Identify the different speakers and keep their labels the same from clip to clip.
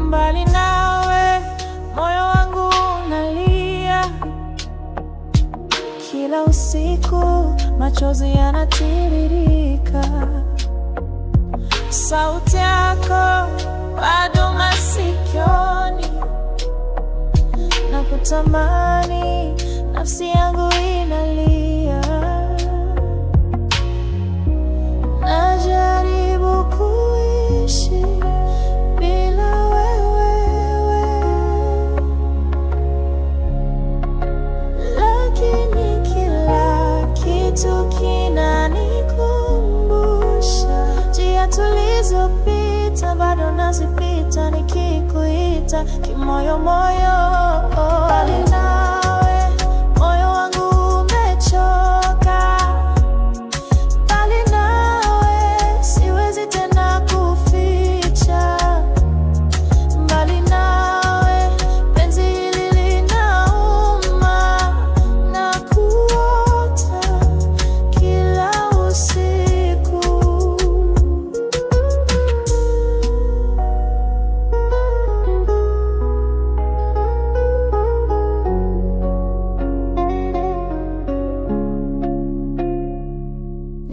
Speaker 1: Mbali nawe moyo wangu unalia, kila usiku machozi yanatiririka. Sauti yako bado masikioni, na kutamani nafsi yangu inalia. Najaribu kuishi bila wewe, lakini kila kitu kinanikumbusha njia tulizopita, bado nazipita nikikuita kimoyo moyo. Mbali nawe moyo wangu umechoka, mbali nawe siwezi tena kuficha, mbali nawe penzi hili linauma, na kuota kila usiku.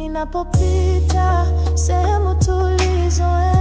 Speaker 1: Ninapopita sehemu tulizoenda